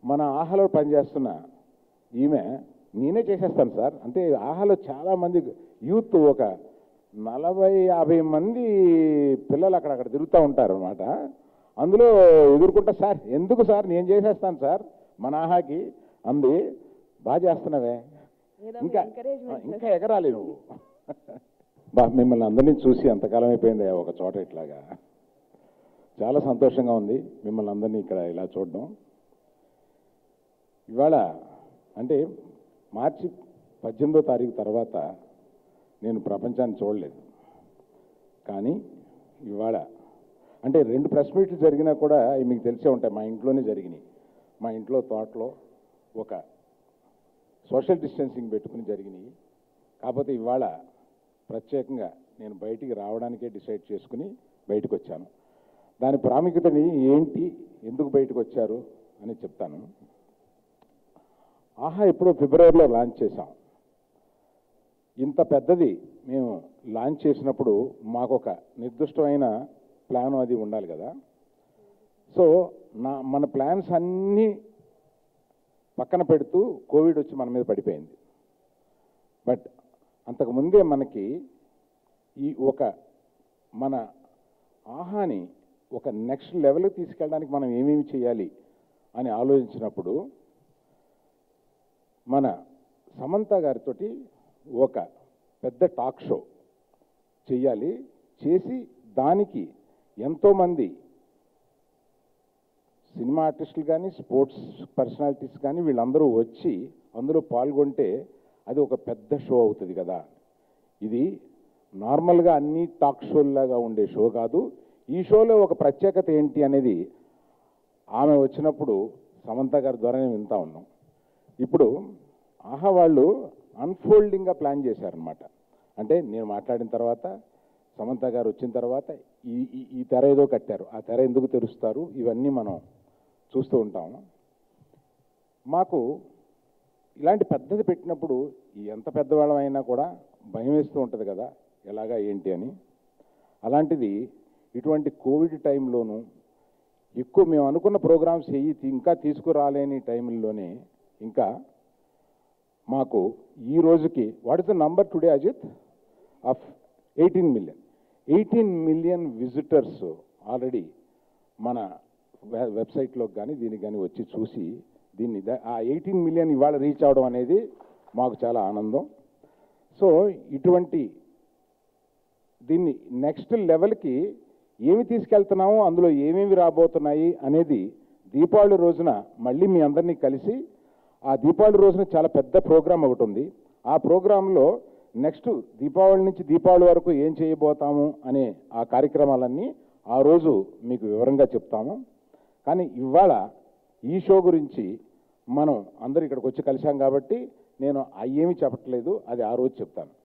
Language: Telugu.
మన ఆహాలో పనిచేస్తున్న ఈమె నేనే చేసేస్తాను సార్ అంటే ఆహాలో చాలామంది యూత్ ఒక 40-50 మంది పిల్లలు అక్కడక్కడ తిరుగుతూ ఉంటారు అనమాట. అందులో ఎదుర్కొంటా సార్ ఎందుకు సార్ నేను చేసేస్తాను సార్ మన ఆహాకి అంది. బాగా చేస్తున్నావే ఇంకా ఇంకా ఎగరాలి నువ్వు. మిమ్మల్ని అందరినీ చూసి అంతకాలం అయిపోయింది ఒక చోట ఇట్లాగా. చాలా సంతోషంగా ఉంది మిమ్మల్ని అందరినీ ఇక్కడ ఇలా చూడడం. ఇవాళ అంటే మార్చి 18వ తారీఖు తర్వాత నేను ప్రపంచాన్ని చూడలేదు. కానీ ఇవాళ అంటే 2 ప్రెస్ మీట్లు జరిగినా కూడా మీకు తెలిసే ఉంటాయి. మా ఇంట్లోనే జరిగినాయి. మా ఇంట్లో తోటలో ఒక సోషల్ డిస్టెన్సింగ్ పెట్టుకుని జరిగినాయి. కాకపోతే ఇవాళ ప్రత్యేకంగా నేను బయటికి రావడానికే డిసైడ్ చేసుకుని బయటకు వచ్చాను. దాని ప్రాముఖ్యతని ఏంటి, ఎందుకు బయటకు వచ్చారు అని చెప్తాను. ఆహా ఎప్పుడో ఫిబ్రవరిలో లాంచ్ చేశాం. ఇంత పెద్దది మేము లాంచ్ చేసినప్పుడు మాకు ఒక నిర్దిష్టమైన ప్లాన్ అది ఉండాలి కదా. సో మన ప్లాన్స్ అన్నీ పక్కన పెడుతూ కోవిడ్ వచ్చి మన మీద పడిపోయింది. బట్ అంతకుముందే మనకి ఈ మన ఆహాని ఒక నెక్స్ట్ లెవెల్కి తీసుకెళ్ళడానికి మనం ఏమేమి చేయాలి అని ఆలోచించినప్పుడు మన సమంత గారితో ఒక పెద్ద టాక్ షో చెయ్యాలి. చేసి దానికి ఎంతోమంది సినిమా ఆర్టిస్టులు కానీ స్పోర్ట్స్ పర్సనాలిటీస్ కానీ వీళ్ళందరూ వచ్చి అందులో పాల్గొంటే అది ఒక పెద్ద షో అవుతుంది కదా. ఇది నార్మల్గా అన్ని టాక్ షోల్లాగా ఉండే షో కాదు. ఈ షోలో ఒక ప్రత్యేకత ఏంటి అనేది ఆమె వచ్చినప్పుడు సమంత గారి ద్వారానే వింటా ఉన్నాం. ఇప్పుడు ఆహా వాళ్ళు అన్ఫోల్డింగ్గా ప్లాన్ చేశారనమాట. అంటే నేను మాట్లాడిన తర్వాత సమంత గారు వచ్చిన తర్వాత ఈ తెర ఏదో కట్టారు. ఆ తెర ఎందుకు తెరుస్తారు ఇవన్నీ మనం చూస్తూ ఉంటాము. మాకు ఇలాంటి పెద్దది పెట్టినప్పుడు ఎంత పెద్దవాళ్ళం అయినా కూడా భయం వేస్తూ ఉంటుంది కదా ఎలాగా ఏంటి అని. అలాంటిది ఇటువంటి కోవిడ్ టైంలోనూ ఎక్కువ మేము అనుకున్న ప్రోగ్రామ్స్ ఇంకా తీసుకురాలేని టైంలోనే ఇంకా మాకు ఈ రోజుకి what is the number today as of 18 million visitors already మన వెబ్సైట్లోకి కానీ దీనికి కానీ వచ్చి చూసి దీన్ని ఆ 18 మిలియన్ ఇవాళ రీచ్ అవడం అనేది మాకు చాలా ఆనందం. సో ఇటువంటి దీన్ని నెక్స్ట్ లెవెల్కి ఏమి తీసుకెళ్తున్నామో అందులో ఏమేమి రాబోతున్నాయి అనేది దీపావళి రోజున మళ్ళీ మీ అందరినీ కలిసి ఆ దీపావళి రోజున చాలా పెద్ద ప్రోగ్రాం ఒకటి ఉంది. ఆ ప్రోగ్రాంలో నెక్స్ట్ దీపావళి నుంచి దీపావళి వరకు ఏం చేయబోతాము అనే ఆ కార్యక్రమాలన్నీ ఆ రోజు మీకు వివరంగా చెప్తాము. కానీ ఇవాళ ఈ షో గురించి మనం అందరూ ఇక్కడికి వచ్చి కలిసాం కాబట్టి నేను అయ్యేమీ చెప్పట్లేదు, అది ఆ రోజు చెప్తాను.